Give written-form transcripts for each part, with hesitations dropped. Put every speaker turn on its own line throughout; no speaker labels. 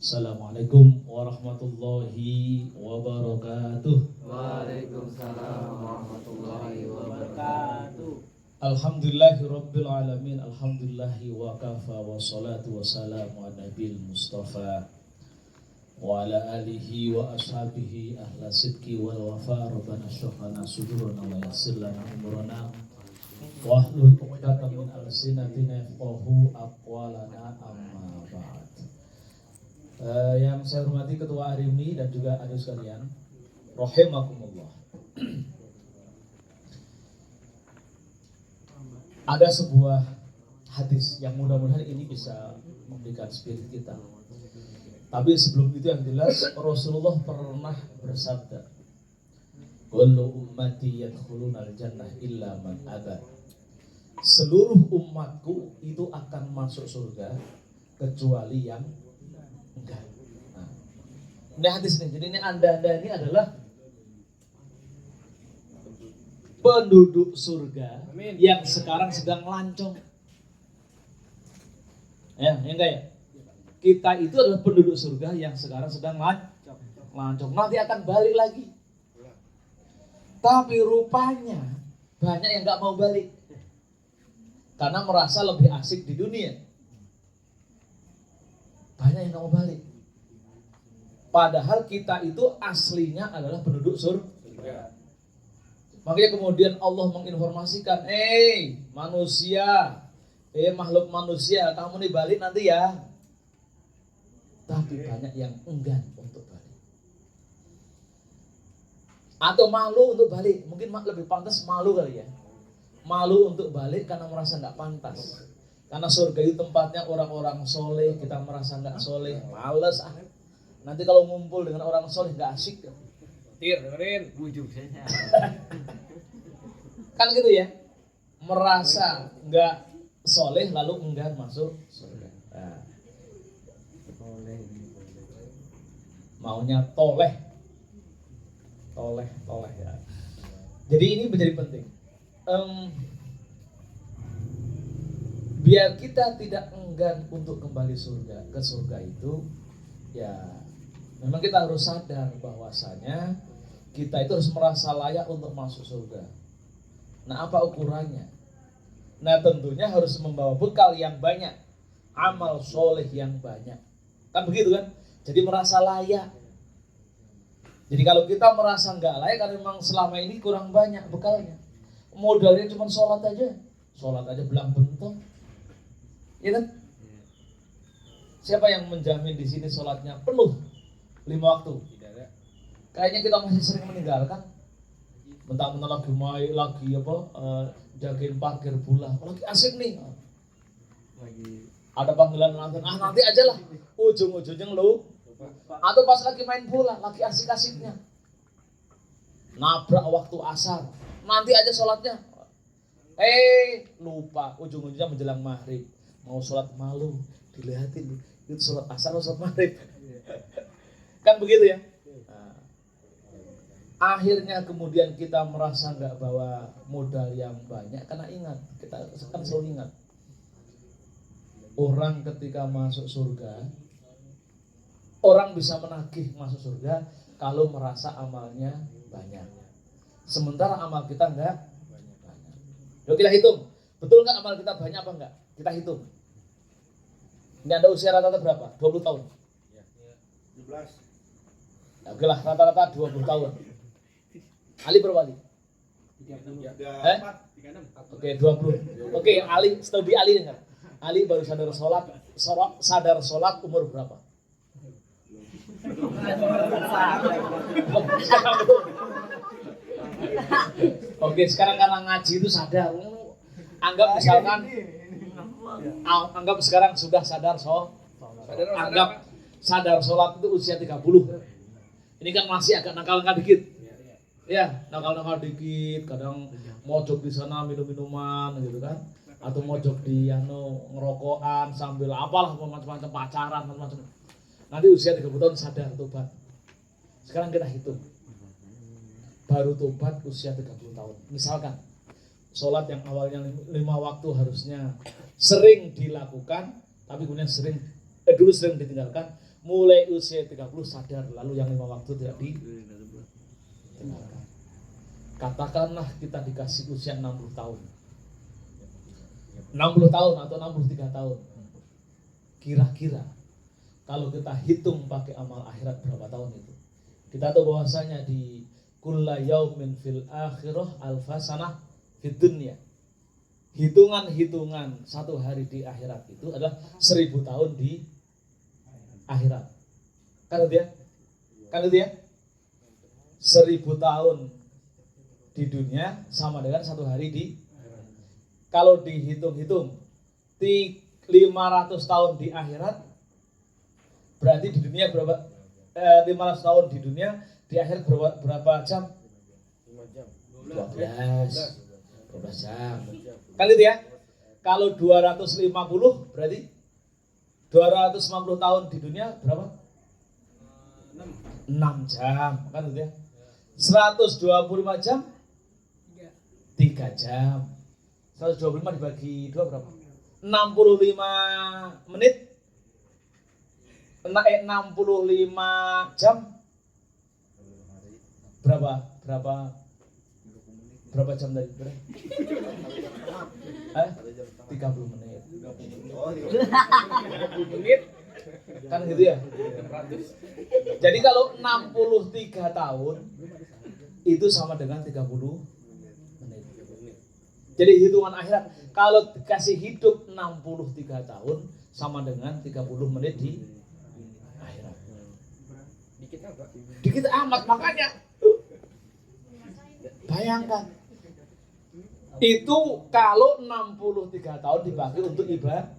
Assalamualaikum warahmatullahi wabarakatuh.
Waalaikumsalam warahmatullahi wabarakatuh.
Alhamdulillahirabbil alamin. Alhamdulillahi wa kafa wa salatu wa salamu ala nabil mustafa wa ala alihi wa ashabihi ahla sidqi wal wafa. Rabbana shrah lana sudurana wa yassir lana umurana wahlul 'uqdatam min alsinatina yafqahu aqwalana amma ba'd. Yang saya hormati Ketua Arimni dan juga adik sekalian, rahimakumullah. Ada sebuah hadis yang mudah-mudahan ini bisa memberikan spirit kita. Tapi sebelum itu yang jelas Rasulullah pernah bersabda, "Kullu ummati yadkhulunal jannah illa man aba." Seluruh umatku itu akan masuk surga kecuali yang enggak. Nah, ini hadis nih. Jadi ini anda ini adalah penduduk surga. Amin. Yang sekarang sedang lancong. Ya enggak ya? Kita itu adalah penduduk surga yang sekarang sedang lancong. Nanti akan balik lagi. Tapi rupanya banyak yang enggak mau balik. Karena merasa lebih asik di dunia. Banyak yang nggak mau balik. Padahal kita itu aslinya adalah penduduk surga. Makanya kemudian Allah menginformasikan, manusia, makhluk manusia, kamu nih balik nanti ya. Tapi banyak yang enggan untuk balik. Atau malu untuk balik. Mungkin lebih pantas malu kali ya. Malu untuk balik karena merasa nggak pantas. Karena surga itu tempatnya orang-orang soleh, kita merasa nggak soleh, males ah. Nanti kalau ngumpul dengan orang soleh nggak asik.
Dengerin, bujuk saya.
Kan gitu ya, merasa nggak soleh lalu enggan masuk surga. Nah. Maunya toleh ya. Jadi ini menjadi penting. Biar kita tidak enggan untuk kembali ke surga itu, ya memang kita harus sadar bahwasanya kita itu harus merasa layak untuk masuk surga. Nah, apa ukurannya? Nah, tentunya harus membawa bekal yang banyak, amal soleh yang banyak. Kan begitu kan? Jadi merasa layak. Jadi kalau kita merasa nggak layak karena memang selama ini kurang banyak bekalnya, modalnya cuma sholat aja belang bentong. Ya kan? Siapa yang menjamin di sini sholatnya penuh 5 waktu? Tidak ada. Kayaknya kita masih sering meninggalkan. Mentang-mentang lagi jagain parkir bola. Lagi asik nih. Lagi ada panggilan nonton. Nanti aja lah. Ujung-ujungnya lu. Atau pas lagi main bola, lagi asik-asiknya. Nabrak waktu asar. Nanti aja sholatnya. Lupa. Ujung-ujungnya menjelang maghrib. Mau sholat malu, dilihatin itu sholat asar atau sholat maghrib. Kan begitu ya. Nah, akhirnya kemudian kita merasa nggak bawa modal yang banyak. Karena ingat, kita kan selalu ingat, orang ketika masuk surga, orang bisa menagih masuk surga kalau merasa amalnya banyak. Sementara amal kita nggak banyak. Yuk kita hitung, betul nggak amal kita banyak apa enggak? Kita hitung. Ini Anda usia rata-rata berapa? 20 tahun? Ya. 17. Ya, oke lah, rata-rata 20 tahun. Ali berapa Ali? 36. Oke, 20. Oke, Ali, studi Ali dengar. Ali baru sadar sholat umur berapa? Oke, sekarang karena ngaji itu sadar. Anggap sekarang sudah sadar anggap sadar sholat itu usia 30. Ini kan masih agak nakal-nakal dikit. Ya, nakal-nakal dikit, kadang mojok di sana minum-minuman gitu kan. Atau mojok di ngerokokan sambil apalah macam-macam pacaran macam-macam. Nanti usia 30 tahun sadar tobat. Sekarang kita hitung. Baru tobat usia 30 tahun. Misalkan sholat yang awalnya 5 waktu harusnya sering dilakukan, tapi kemudian dulu sering ditinggalkan, mulai usia 30 sadar, lalu yang 5 waktu tidak ditinggalkan. Katakanlah kita dikasih usia 60 tahun. 60 tahun atau 63 tahun. Kira-kira kalau kita hitung pakai amal akhirat berapa tahun itu? Kita tahu bahwasanya di kulla yaumin fil akhirah alfa sanah fid dunya. Hitungan-hitungan satu hari di akhirat itu adalah 1000 tahun di akhirat. Kan itu ya? Kan itu ya? 1000 tahun di dunia sama dengan satu hari di, kalau dihitung-hitung 500 tahun di akhirat, berarti di dunia berapa? 500 tahun di dunia, di akhirat berapa jam?
5 jam.
12 jam. Kan itu ya? Kalau 250 berarti 250 tahun di dunia berapa? 6 jam. Kan itu ya? 125 jam 3 jam. 125 dibagi 2 berapa? 65 menit. 65 jam berapa jam tadi? 30 menit. Kan gitu ya? Jadi kalau 63 tahun itu sama dengan 30 menit. Jadi hitungan akhirat kalau dikasih hidup 63 tahun sama dengan 30 menit di akhirat. Dikit amat, makanya bayangkan itu kalau 63 tahun dibagi untuk ibadah.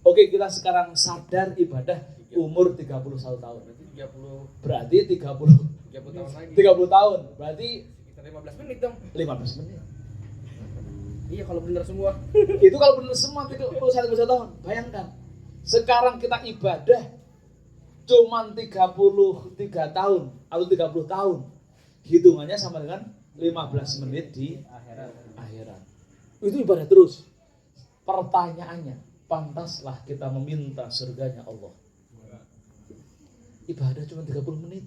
Oke, kita sekarang sadar ibadah umur 31 tahun. Berarti 30 tahun. Berarti
Sekitar 15 menit dong.
15 menit.
Iya kalau benar semua.
Itu kalau benar semua 31 tahun. Bayangkan. Sekarang kita ibadah cuman 33 tahun atau 30 tahun. Hitungannya sama dengan 15 menit di akhirat. Itu ibadah terus. Pertanyaannya, pantaslah kita meminta surganya Allah. Ibadah cuma 30 menit.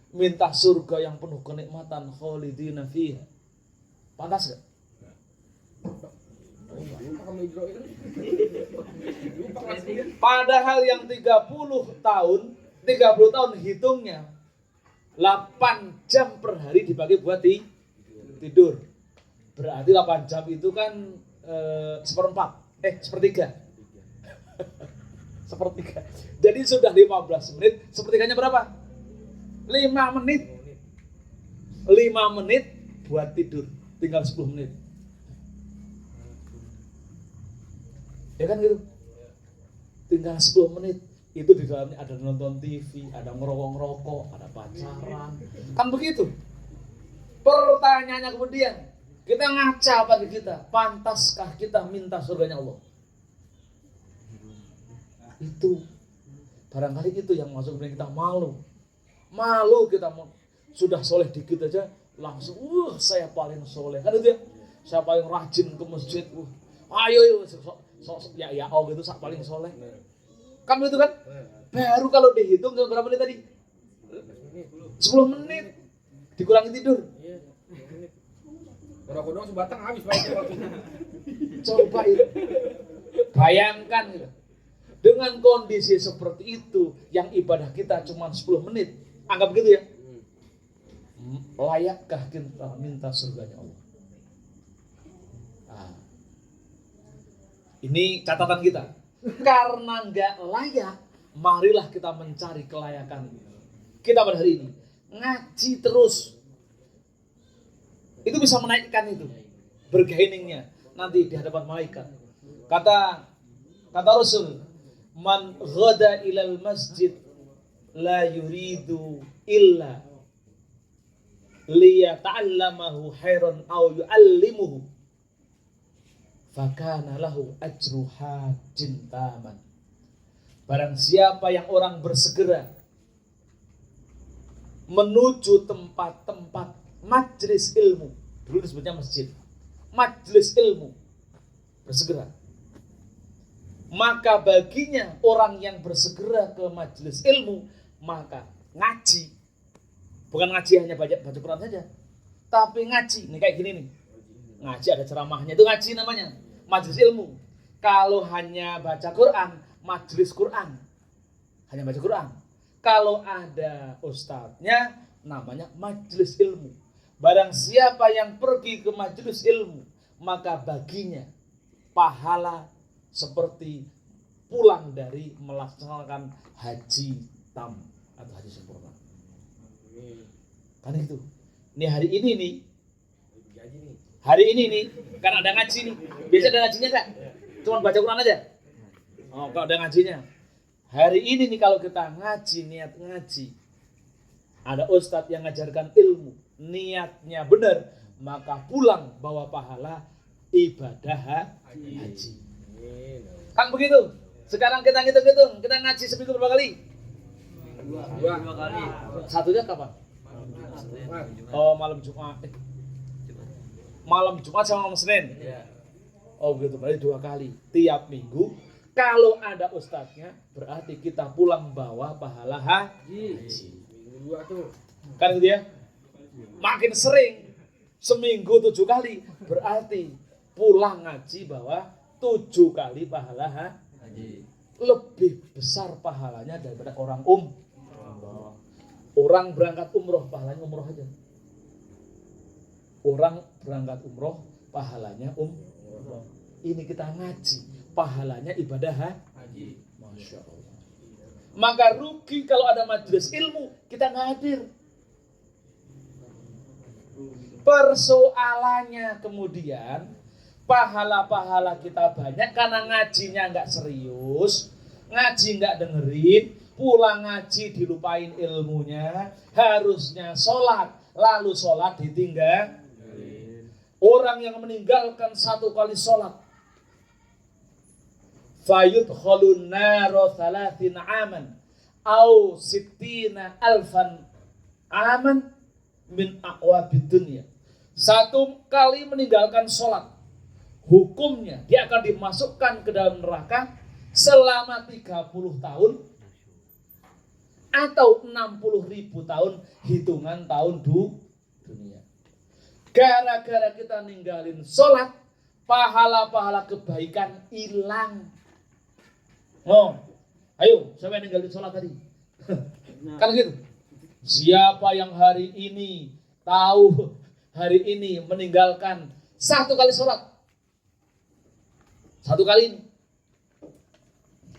Minta surga yang penuh kenikmatan, khalidina fiha. Pantas gak? Padahal yang 30 tahun hitungnya 8 jam per hari dibagi buat tidur. Berarti 8 jam itu kan sepertiga. Sepertiga. Jadi sudah 15 menit, sepertiganya berapa? 5 menit. 5 menit buat tidur, tinggal 10 menit. Ya kan gitu. Tinggal 10 menit. Itu di dalamnya ada nonton TV, ada ngerokok-ngerokok, ada pacaran. Kan begitu. Pertanyaannya kemudian, kita ngaca pada kita, pantaskah kita minta surganya Allah? Itu barangkali itu yang masuk kemudian kita malu kita sudah soleh dikit aja langsung saya paling soleh, kan itu ya, saya paling rajin ke masjid, ayo ya gitu paling soleh, kan itu kan. Baru kalau dihitung berapa menit tadi? 10 menit dikurangi tidur.
Rokok dong sebatang habis waktunya.
Coba itu bayangkan gitu. Dengan kondisi seperti itu, yang ibadah kita cuma 10 menit, anggap gitu ya. Layakkah kita minta surganya Allah? Nah, ini catatan kita. Karena nggak layak, marilah kita mencari kelayakan. Kita pada hari ini ngaji terus. Itu bisa menaikkan itu bergainingnya nanti di hadapan malaikat. Kata Rasul, man ghada ilal masjid la yuridu illa liyata'allamahu khairan aw yu'allimuhu fakana lahu ajru hajjin taman. Barang siapa yang orang bersegera menuju tempat-tempat majlis ilmu, dulu disebutnya masjid, majlis ilmu, bersegera, maka baginya orang yang bersegera ke majelis ilmu, maka ngaji. Bukan ngaji hanya baca Quran saja, tapi ngaji. Nih kayak gini nih. Ngaji ada ceramahnya, itu ngaji namanya. Majelis ilmu. Kalau hanya baca Quran, majelis Quran. Hanya baca Quran. Kalau ada ustadznya, namanya majelis ilmu. Barang siapa yang pergi ke majelis ilmu, maka baginya pahala seperti pulang dari melaksanakan haji tam atau haji sempurna. Kan itu. Nih hari ini nih. Hari ini nih, kan ada ngaji nih. Biasa ada ngajinya enggak? Cuma baca Quran aja. Oh, kalau ada ngajinya. Hari ini nih kalau kita ngaji, niat ngaji. Ada ustadz yang ngajarkan ilmu, niatnya benar, maka pulang bawa pahala ibadah haji. Kan begitu. Sekarang kita hitung-hitung, kita ngaji seminggu berapa kali?
Dua kali.
Satunya kapan? Oh, malam Jumat. Malam Jumat sama malam Senin. Oh begitu, berarti 2 kali tiap minggu. Kalau ada ustadznya, berarti kita pulang bawa pahala haji.
Dua tuh.
Kan gitu ya? Makin sering, seminggu 7 kali, berarti pulang ngaji bawa 7 kali pahala haji. Lebih besar pahalanya daripada orang Orang berangkat umroh, pahalanya umroh aja. Orang berangkat umroh, pahalanya umroh. Ini kita ngaji, pahalanya ibadah haji. Masya Allah. Maka rugi kalau ada majelis ilmu, kita nggak hadir. Persoalannya kemudian, pahala-pahala kita banyak karena ngajinya nggak serius, ngaji nggak dengerin, pulang ngaji dilupain ilmunya, harusnya sholat, lalu sholat ditinggal. Orang yang meninggalkan 1 kali sholat, fayudkhalun naro 30 aman, au 60 alfan aman min aqwabid dunya. 1 kali meninggalkan sholat, hukumnya dia akan dimasukkan ke dalam neraka selama 30 tahun atau 60.000 tahun hitungan tahun dunia. Gara-gara kita ninggalin sholat, pahala-pahala kebaikan hilang. Oh, ayo, siapa yang ninggalin sholat tadi? Kan gitu. Siapa yang hari ini tahu hari ini meninggalkan 1 kali sholat, 1 kali ini,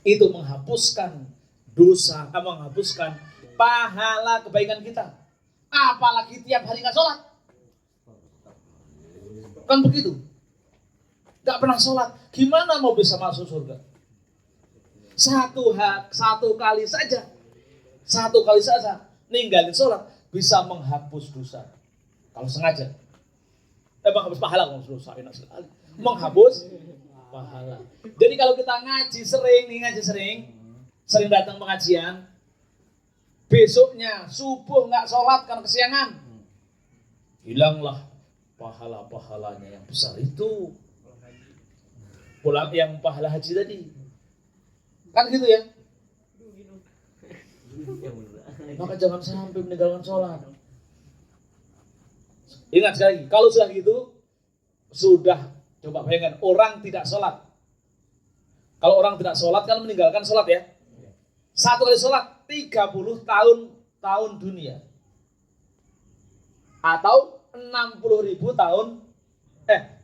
itu menghapuskan dosa, menghapuskan pahala kebaikan kita. Apalagi tiap hari nggak sholat. Kan begitu. Nggak pernah sholat, gimana mau bisa masuk surga? 1 kali saja, 1 kali saja ninggalin sholat bisa menghapus dosa. Kalau sengaja, menghapus pahala. Kalau dosa enak sekali, menghapus pahala. Jadi kalau kita ngaji sering datang pengajian, besoknya subuh nggak sholat karena kesiangan, hilanglah pahala-pahalanya yang besar itu. Pulang yang pahala haji tadi. Kan gitu ya. Maka jangan sampai meninggalkan sholat. Ingat sekali lagi, kalau sudah gitu, sudah, coba bayangkan orang tidak sholat. Kalau orang tidak sholat kan meninggalkan sholat ya. 1 kali sholat 30 tahun dunia. Atau 60.000 tahun,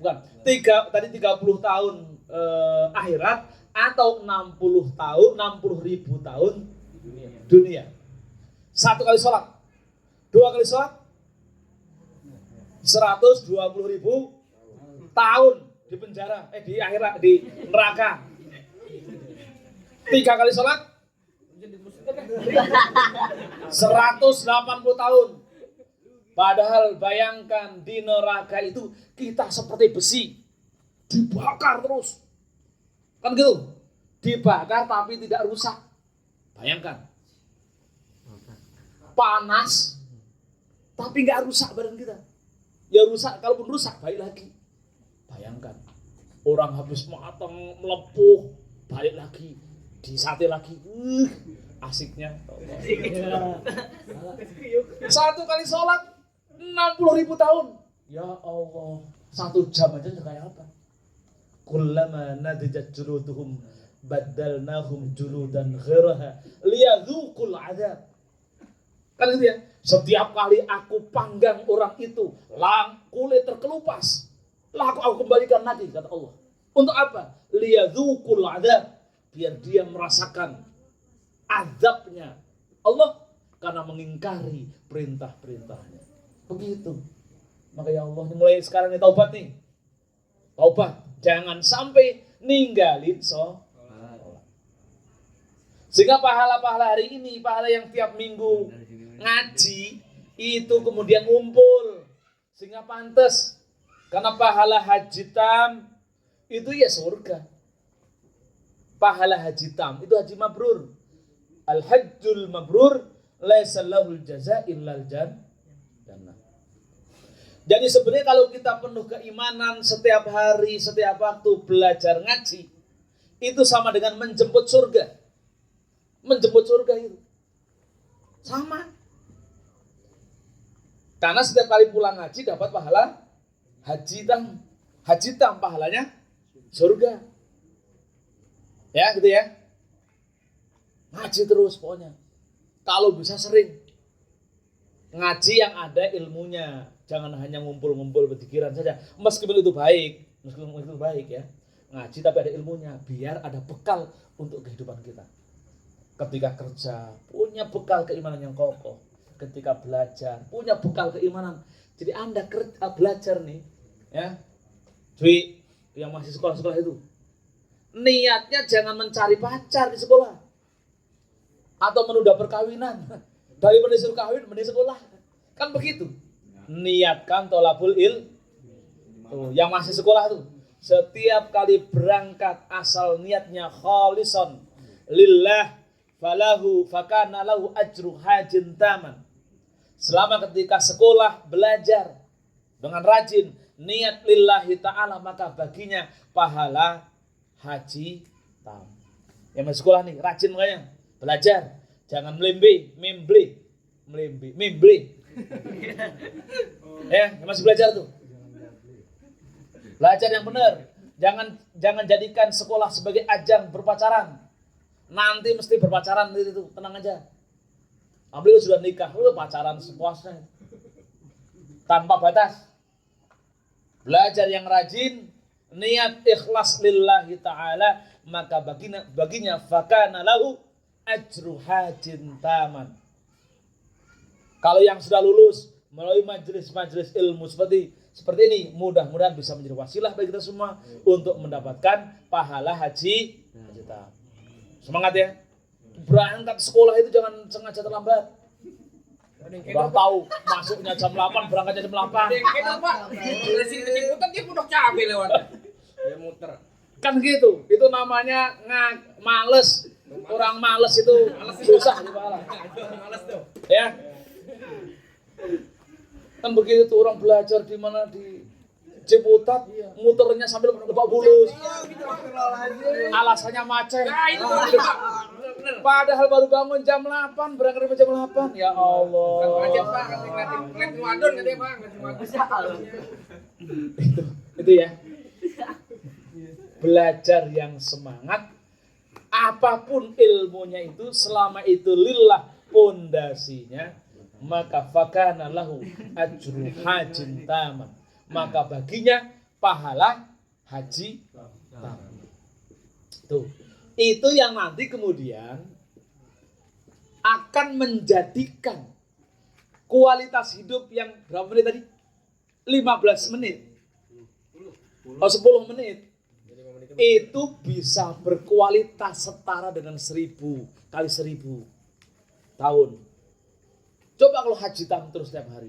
bukan, 30 tahun akhirat, atau 60.000 tahun dunia. 1 kali sholat, 2 kali sholat, 120.000 tahun di penjara, di akhirat, di neraka. 3 kali sholat, 180 tahun. Padahal bayangkan di neraka itu kita seperti besi, dibakar terus. Kan gitu, dibakar tapi tidak rusak. Bayangkan, panas tapi nggak rusak badan kita. Ya rusak, kalaupun rusak baik lagi. Bayangkan, orang habis matang, melepuh, balik lagi, disate lagi, asiknya. Satu kali sholat 60.000 tahun. Ya Allah, 1 jam aja kayak apa? Kullama nadijat juluduhum baddalnahum juludan ghairaha liyadzuqul adzab. Kan gitu ya. Setiap kali aku panggang orang itu, kulit terkelupas, lah aku kembalikan lagi, kata Allah. Untuk apa? Liyadzuqul adzab, biar dia merasakan azabnya Allah karena mengingkari perintah-perintahnya. Begitu. Maka ya Allah, mulai sekarang ini taubat nih. Taubat, jangan sampai ninggalin sholat. Sehingga pahala-pahala hari ini, pahala yang tiap minggu ngaji itu kemudian ngumpul, sehingga pantas. Karena pahala haji tam itu ya surga. Pahala haji tam itu haji mabrur. Al-hajjul mabrur laisa lahul jaza illal jannah. Jadi sebenarnya kalau kita penuh keimanan setiap hari, setiap waktu belajar ngaji, itu sama dengan menjemput surga. Menjemput surga itu sama. Karena setiap kali pulang ngaji dapat pahala haji tam. Haji tam pahalanya surga. Ya gitu ya. Ngaji terus pokoknya. Kalau bisa sering. Ngaji yang ada ilmunya. Jangan hanya ngumpul-ngumpul berpikiran saja. Meskipun itu baik ya. Ngaji tapi ada ilmunya. Biar ada bekal untuk kehidupan kita. Ketika kerja, punya bekal keimanan yang kokoh. Ketika belajar, punya bekal keimanan. Jadi Anda belajar nih. Ya. Cuy, yang masih sekolah-sekolah itu. Niatnya jangan mencari pacar di sekolah. Atau menunda perkawinan. Daripada disuruh kawin, mending sekolah. Kan begitu. Niatkan tolabul tuh, yang masih sekolah tuh. Setiap kali berangkat asal niatnya khalison lillah falahu fakana lahu ajru hajin taman. Selama ketika sekolah belajar dengan rajin niat lillahi ta'ala, maka baginya pahala haji tam. Yang masih sekolah nih rajin makanya belajar, jangan memble. Ya, masih belajar tuh. Belajar yang benar. Jangan jadikan sekolah sebagai ajang berpacaran. Nanti mesti berpacaran itu, tenang aja. Apalagi sudah nikah, udah pacaran sepuasnya. Tanpa batas. Belajar yang rajin, niat ikhlas lillahi ta'ala, maka baginya fakana lahu ajru hajin taman. Kalau yang sudah lulus melalui majelis-majelis ilmu seperti ini, mudah-mudahan bisa menjadi wasilah bagi kita semua untuk mendapatkan pahala haji tam. Semangat ya. Berangkat sekolah itu jangan sengaja terlambat. Udah tahu masuknya jam 8, berangkatnya jam 8.
Kita Pak, keciputan dia pondok cabe lewat. Dia muter.
Kan gitu. Itu namanya males. Orang males itu susah di pahala.
Males tuh.
Ya. Kan begitu tuh orang belajar di mana di Ciputat, muternya sambil Lebak Bulus. Alasannya macet.
Nah, itu bener.
Padahal baru bangun jam 8, berangkat jam 8. Ya Allah.
Kan macet Pak, ngeliatin wadon kan dia Pak,
Itu ya. Belajar yang semangat, apapun ilmunya itu, selama itu lillah pondasinya, maka fakana lahu ajru hajin taman, maka baginya pahala haji taman. Itu yang nanti kemudian akan menjadikan kualitas hidup yang berapa menit tadi? 15 menit. Oh 10 menit. Itu bisa berkualitas setara dengan 1000 kali 1000 tahun. Coba kalau haji tam terus setiap hari.